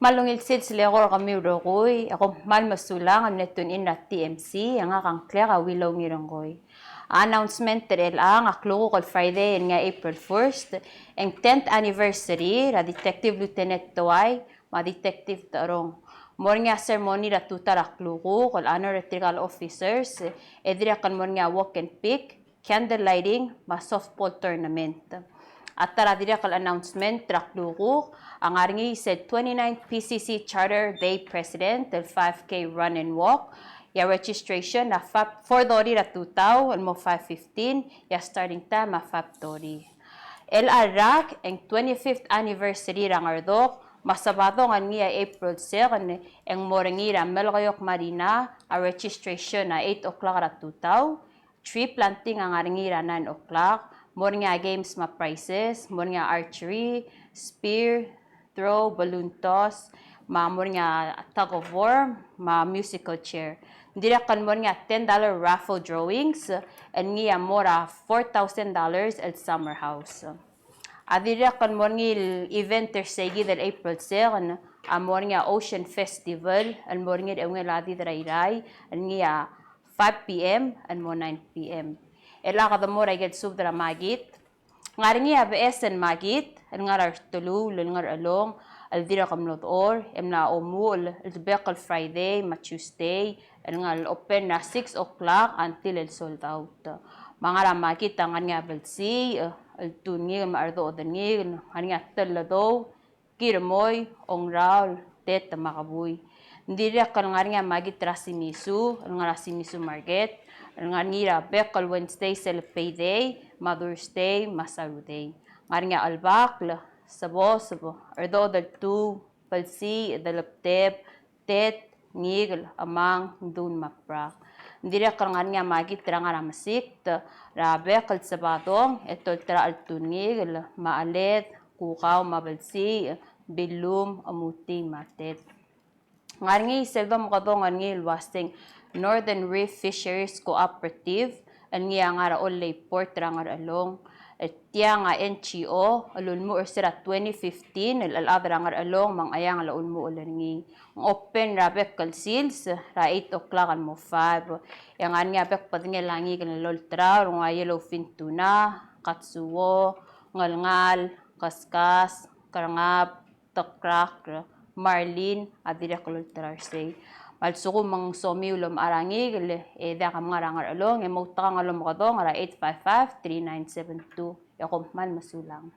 Malungilsid sila ko kami rokoy. Ako mal masulang ang netun in na TMC ang akang clear wilaw ngiranggoy. Announcement tel ang aklo ko Friday nga April 1st ang 10th anniversary ra Detective Lieutenant Tuay ma Detective Tarong. Mor nga ceremony ra tutar aklo ko honor electrical officers edira kan mor nga walk and pick, candle lighting, ma softball tournament. At tara dira kal announcement trakluko ang aringi said 29th PCC Charter Day President del 5K Run and Walk. Ya registration na $4 na tutaw mo 5:15 ya starting time na $5. LRAC ang 25th anniversary rang ardok masabado nga niya April 2 ang morangira Melgayok Marina a registration na 8 o'clock ra tutaw. Tree planting ang aringira 9 o'clock. More nga games ma prizes, more nga archery, spear, throw, balloon toss, more nga tug of war, musical chair. Dira kan more nga $10 raffle drawings, and nga more $4,000 at summer house. Adira kan more nga event tersegi del April 2, more nga ocean festival, and more nga ladi drairay, and nga 5 p.m. and more 9 p.m. Ela kada mo ray get subdra magit. Ngaringi ABS-en magit, ngar artulu, ngar along, aldira kamlot or, emna omul, albekal Friday, ma Tuesday, ngar open na 6 o'clock until el sold out. Mga ramagit ang nga belsi, altungi, maardo odangi, nga talado, kirmoy, ongraul, tet makabuy. Ndira kan nga magit rasimisu, nga rasimisu market, nga ngira bekal Wednesday Self-Pay Day, Mother's Day, Masaru Day. Nga albak, sabo, ardo dal tu, palsi, dalaptep, tet, ngigl, amang, dun maprak. Ndira kan nga magit nga ramasik, bekal sabadong, etol tra altungigl, maalet, kukaw, mabalsi, bilum, amuti, matet. Nga selva mo kadong nga ilwasting Northern Reef Fisheries Cooperative ang nga raolay port rangar along at tiya nga NGO alun mo sira 2015 aladra rangar along mang ayang alaun mo ulangi open rabek kalsils ra 8 o'clock mo 5 yang nga bek padnya langi kan loltra nga yellowfin tuna katsuo ngalngal kaskas karangap tokrak marlin adira kololtra say Malsuko mang somi ulam arangi eda kam nga rangar along emot ka nga along mo kadong ara 855-3972 yakom man masulang